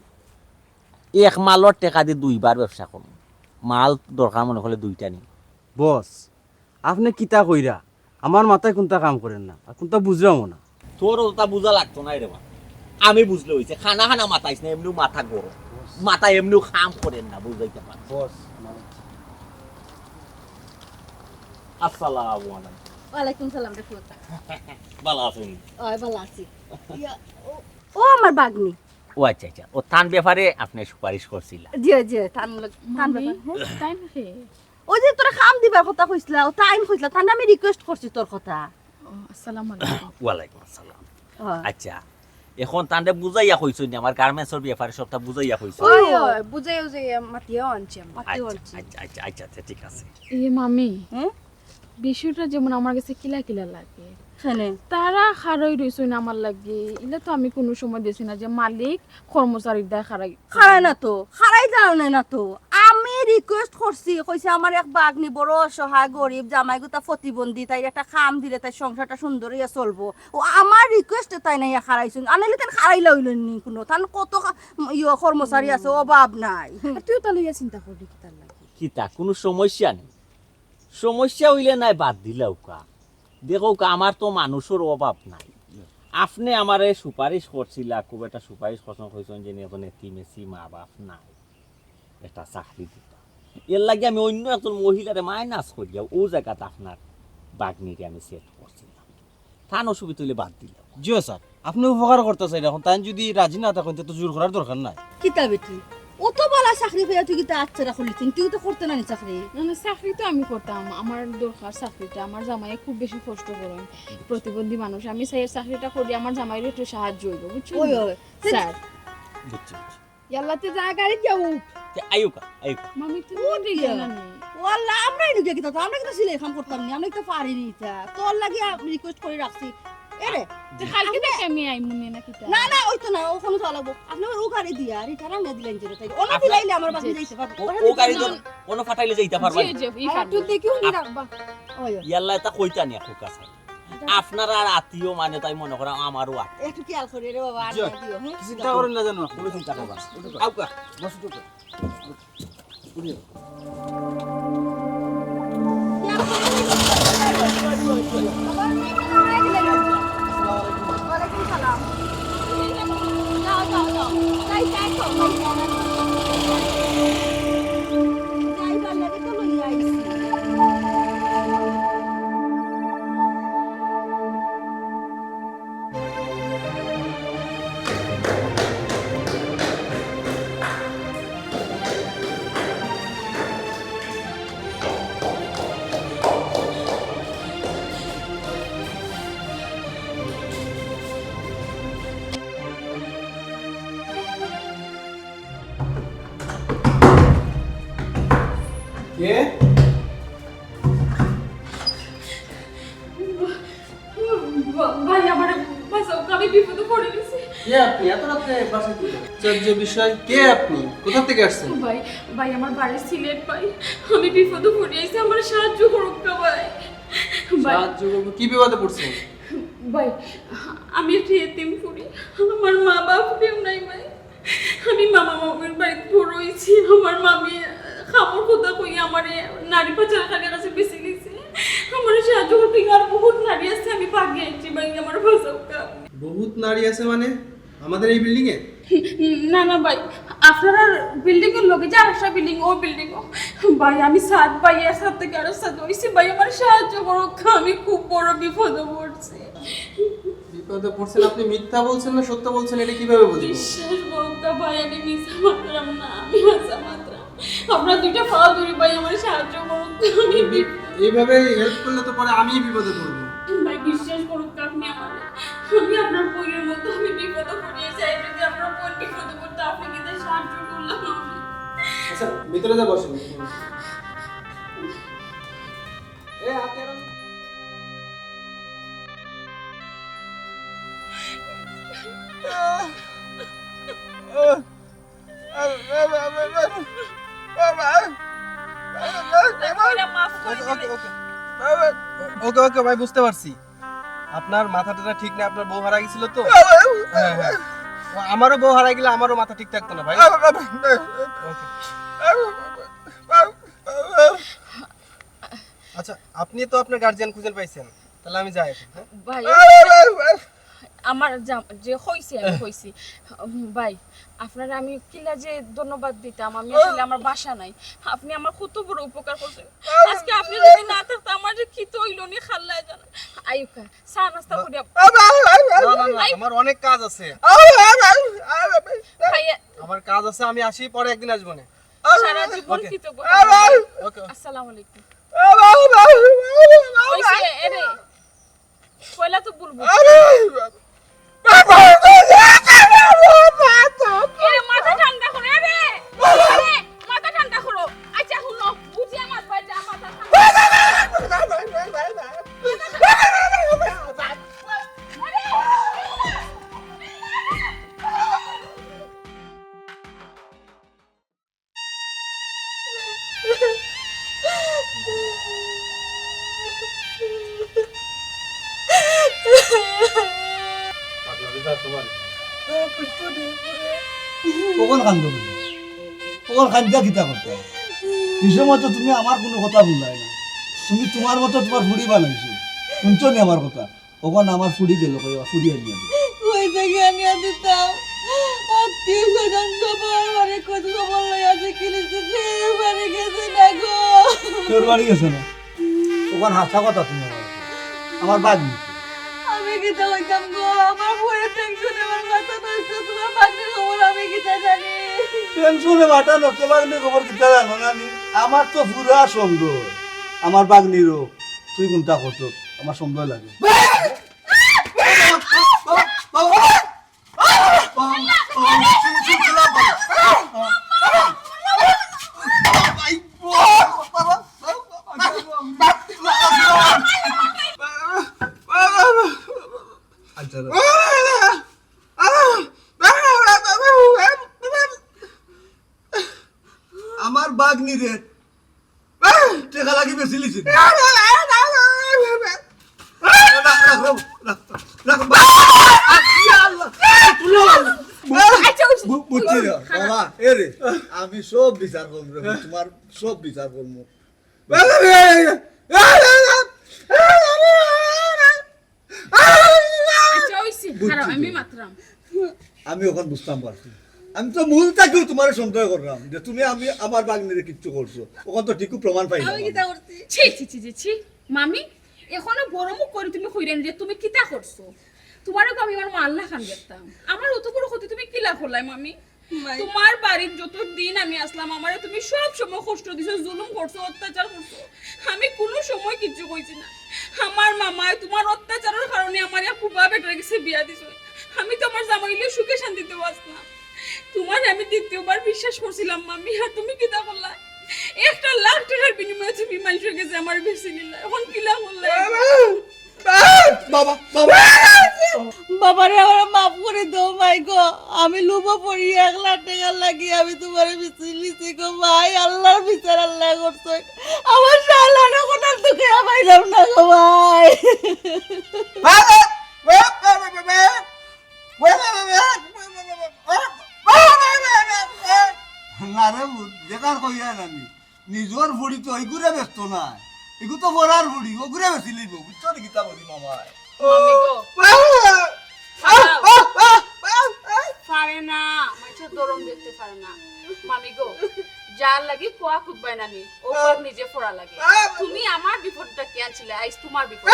এক মালর টাকা দিয়ে 2বার ব্যবসা করব। মাল দরকার মনে হলে 2টা নি। বস, আপনি কিতা কইরা আমার মাথায় কোনটা কাম করেন না, আর কোনটা বুঝলামও না। তোর ওটা বুঝা লাগতো না রে মা, আমি বুঝলে হয়েছে। খানা খানা মাথাইস না, এমনিও মাথা গরম, মাথা এমনিও খাম করেন না, বুঝাইতে পার। বস, আসসালামু আলাইকুম। ওয়ালাইকুম সালাম রে ফুটা। ভালো আছেন? ওই ভালো আছি। ও আমার বাগনি। ও আচ্ছা আচ্ছা, ও থান ব্যাপারে আপনি সুপারিশ করছিলেন? জি জি, টান ব্যাপার। তাই নাকি? ওই যে তোরা খাম দিবার কথা কইছিলা, ও টাইম কইছিলা, তার আমি রিকোয়েস্ট করছি তোর কথা। আসসালামু আলাইকুম। ওয়ালাইকুম আসসালাম। আচ্ছা, এখন তান্ডে বুঝাইয়া কইছো নি আমার গার্মেন্টসের ব্যাপারে সবটা বুঝাইয়া কইছো? ওই ওই বুঝাইও যে মাটিও আনছি আমি। আচ্ছা আচ্ছা আচ্ছা আচ্ছা ঠিক আছে। এ মামি, বিষয়টা যেমন আমার কাছে কিলা কিলা লাগে, শুনে তারা খারাই রইছে না আমার লাগে, ইলা তো আমি কোনো সময় দেখছি না যে মালিক কর্মচারীর দায় খারাই খারাই না তো, খারাই জানো না তো। আমি রিকোয়েস্ট করছি, কইছে আমার এক বাগনি বড় অসহায় গরিব, জামাই গোটা প্রতিবন্ধী, তাই একটা খাম দিলে তাই সংসারটা সুন্দর হইয়া চলবো। ও আমার রিকোয়েস্টে তাই নাই খারাইছুন, আনাইলে তাই খারাইলা হইলেন নি কোনো, তার কত কর্মচারী আছে, অভাব নাই। তুইও তা লইয়া চিন্তা করবি কি তার লাগে? কিতা কোনো সমস্যা নেই, সমস্যা হইলে নাই বাদ দিলেও কা। দেখো কা, আমার তো মানুষের অভাব নাই। আপনি আমারে সুপারিশ করছিলা, খুব একটা সুপারিশ পছন্দ করেছেন যে এখন এতিমেসি মা বাপ নাই, একটা চাকরি দিতা। এর লাগে আমি অন্য একজন মহিলারে মাইনাস করিয়া ও জায়গাতে আপনার বাগনিকে আমি সেট করছিলাম, থান অসুবিধা হইলে বাদ দিলাম। জিও স্যার, আপনি উপকার করতে চাই, এখন তাই যদি রাজি না থাকেন তো জোর করার দরকার নাই। কিতা বেটি অত বলা চাকরি পেয়ে তুই কি আচ্ছা খুলিছেন তুই তো করতে না নি চাকরি না না চাকরি তো আমি করতাম আমার দরকার চাকরিটা আমার জামাই খুব বেশি কষ্ট করেন প্রতিবন্ধী মানুষ আমি সেই চাকরিটা করি আমার জামাইয়ের একটু সাহায্য হইব বুঝছো ওই ওই স্যার বুঝছি ইয়াল্লাতে যা গাড়ি যাও আয়ুকা মামি তুমি দিলে না নি ওয়াল্লাহ আমরা এনে গিয়ে কিতা আমরা কিতা সিলাই কাম করতাম নি আমরা কিতা পারিনি তা তোর লাগি রিকোয়েস্ট করে রাখছি এরে কালকে দেখে আমি আইমুনি না কিতা না না ওই তো না ওখানে তো লাগবো আপনি ও গাড়ি দিয়া রিটার্ন না দিলেন যে তাই ওনা দিলাইলে আমার বাকি যাইতে পারবো ও গাড়ি তো কোন ফাটাইলে যাইতা পারবা জি জি ই তুই দেখিও নি রাখবা ওই ইয়াল্লা এটা কইতা নি খোকা চাই আপনার আর আত্মীয় মানে তাই মনে করা আমারও আত্মীয় একটু খেয়াল করে রে বাবা আর দিও হ্যাঁ চিন্তা করেন না জানো কোনো চিন্তা করবা না। আউকা বসো তো ওয়ালাইকুম সালাম যাও যাও যাও যাই যাই তো যাই বাল্লা তো লইয়া আইছি কে ভাই আমার বাসাও আমি বিপদে পড়ে গেছি কে আপনি এত রাতে বাসায় কি যে বিষয় কে আপনি কোথা থেকে আসছেন ভাই ভাই আমার বাড়ি সিলেট ভাই আমি বিপদে পড়ে আইছি আমার সাহায্য করুক না ভাই ভাই সাহায্য করবো কি বিপদে পড়ছেন ভাই আমি একটা এতিম পড়ি আমার মা বাপ কেউ নাই ভাই আমি মামা মামির বাড়িতে বড় হয়েছি আমার মামি খামর কথা কই আমার নারী পাচারকারীর কাছে বেশি গেছে আমার সাহায্য করতে আর বহুত নারী আছে আমি পাগি আইছি ভাই আমার ভাষাটা বহুত নারী আছে মানে আমাদের এই বিল্ডিং এ না না ভাই আপনার বিল্ডিং এর লগে যে আরেকটা বিল্ডিং ও বিল্ডিং ভাই আমি সাত ভাই এর সাথে থেকে আরো সাথে হইছি ভাই আমার সাহায্য করো আমি খুব বড় বিপদে পড়ছি বিপদে পড়ছেন আপনি মিথ্যা বলছেন না সত্য বলছেন এটা কিভাবে বুঝবো বিশ্বাস করো ভাই আমি মিছা মাত্রাম না আমি হাসা মাত্রা আপনার দুইটা পাওয়া ধরে ভাই আমার সাহায্য করো আমি এইভাবে হেল্প করলে তো পরে আমিই বিপদে পড়বো ভাই বিশ্বাস করুন আপনি আমার আমি আপনার বইয়ের মতো আমি বিপদে পড়িয়ে চাই যদি আপনার বোন বিপদে পড়তে আপনি কিন্তু সাহায্য করলাম আমি আচ্ছা ভিতরে যা বসেন এ হাতে রাখুন ওকে ওকে ভাই বুঝতে পারছি আপনার মাথাটা ঠিক না আপনার বউ হারা গেছিল তো হ্যাঁ হ্যাঁ আমারও বউ হারা গেলে আমারও মাথা ঠিক থাকতো না ভাই Okay. আচ্ছা আপনি তো আপনার গার্জিয়ান খুঁজে পাইছেন তাহলে আমি যাই এখন, হ্যাঁ? ভাই আমার যে হইছে আমি হইছি ভাই আপনারা আমি কিলা যে ধন্যবাদ দিতাম আমি আসলে আমার বাসা নাই আপনি আমার কত বড় উপকার করছেন আজকে আপনি যদি না থাকতো আমার যে কি তৈলো নি খাল্লা জানেন আইকা চা নাস্তা করি না, না, না, আমার অনেক কাজ আছে ভাইয়া আমার কাজ আছে আমি আসি পরে একদিন আসবো না সারা জীবন Okay. কৃতজ্ঞ ওকে আসসালামু আলাইকুম ওইসে এরে কয়লা তো বলবো এরে মাথা ঠান্ডা করো এরে এরে, মাথা ঠান্ডা করো আচ্ছা শুনো বুঝি আমার ভাই যা মাথা কখন কান্দো কখন কান্দা কিতা করতে এই সময় তো তুমি আমার কোনো কথা বুঝলাই না তুমি তোমার মতো তোমার ফুড়ি বানাইছো শুনছো নি আমার কথা কখন আমার ফুড়ি দিল ফুড়ি আনিয়ে দিল কই থেকে আনিয়া দিতাম আত্মীয় স্বজন সবার বাড়ি কত খবর লই আছে কিলিতে বাড়ি গেছে না গো তোর বাড়ি গেছে না কখন হাসা কথা তুমি আমার বাদ নিচ্ছে আমি কিতা হইতাম গো আমার বইয়ের টেনশনে আমার মাথা নষ্ট তোমার বাড়ির খবর আমি কিতা জানি টেনশনে মাথা নষ্ট বাগনি খবর কিতা জানো নানি আমার তো পুরা সুন্দর আমার বাগনিরও তুই কোনটা করছ আমার সুন্দর লাগে আমার বাগনি রে টেকা লাগি বেশি লিছি বুঝছি রে বাবা এ রে আমি সব বিচার করব রে তোমার সব বিচার করব আচ্ছা ওইসি খারাপ আমি মাত্রাম আমি ওখান বুঝতাম পারছি আমি তো মূল থেকেও তোমার সন্দেহ করলাম যে তুমি আমি আমার বাগনিরে কিচ্ছু করছো ওখান তো ঠিকই প্রমাণ পাইলাম ছি ছি ছি ছি ছি মামি এখনো বড় মুখ করে তুমি কইরেন যে তুমি কিতা করছো তোমারও তো আমি আমার মাল্লা খান দেখতাম আমার অত বড় ক্ষতি তুমি কিলা করলাই মামি তোমার বাড়ির যত দিন আমি আসলাম আমারে তুমি সব সময় কষ্ট দিছো জুলুম করছো অত্যাচার করছো আমি কোনো সময় কিচ্ছু কইছি না আমার মামায় তোমার অত্যাচারের কারণে আমার কুবা বেটার কাছে বিয়া দিছো আমি তো আমার জামাইলে সুখে শান্তিতে বাঁচলাম তোমার আমি দ্বিতীয়বার বিশ্বাস করছিলাম মামি আর তুমি কিতা করলা 1 লাখ টাকার বিনিময়ে তুমি মানুষের কাছে আমার বেশি নিলা এখন কিলা করলা বাবা বাবা বাবারে আমার মাফ করে দাও ভাই গো আমি লোভে পড়ি 1 লাখ টাকা লাগি আমি তোমার বিসিলিছি গো ভাই আল্লাহর বিচার আল্লাহ করছে আমার শালা না কোন দুঃখে পাইলাম না গো ভাই না রে যেকার কইয়া নানি নিজর বুড়ি তো এগুরে ব্যস্ত না এগু তো বড়ার বুড়ি ওগুরে বেশি লিব বুঝছো নাকি তা বলি মামা মামি গো পারে না মাছের দরম দেখতে পারে না মামি গো যার লাগি কোয়া খুদবাই নানি ও পাক নিজে ফোড়া লাগে তুমি আমার বিপদটা কি আনছিলে আইস তোমার বিপদ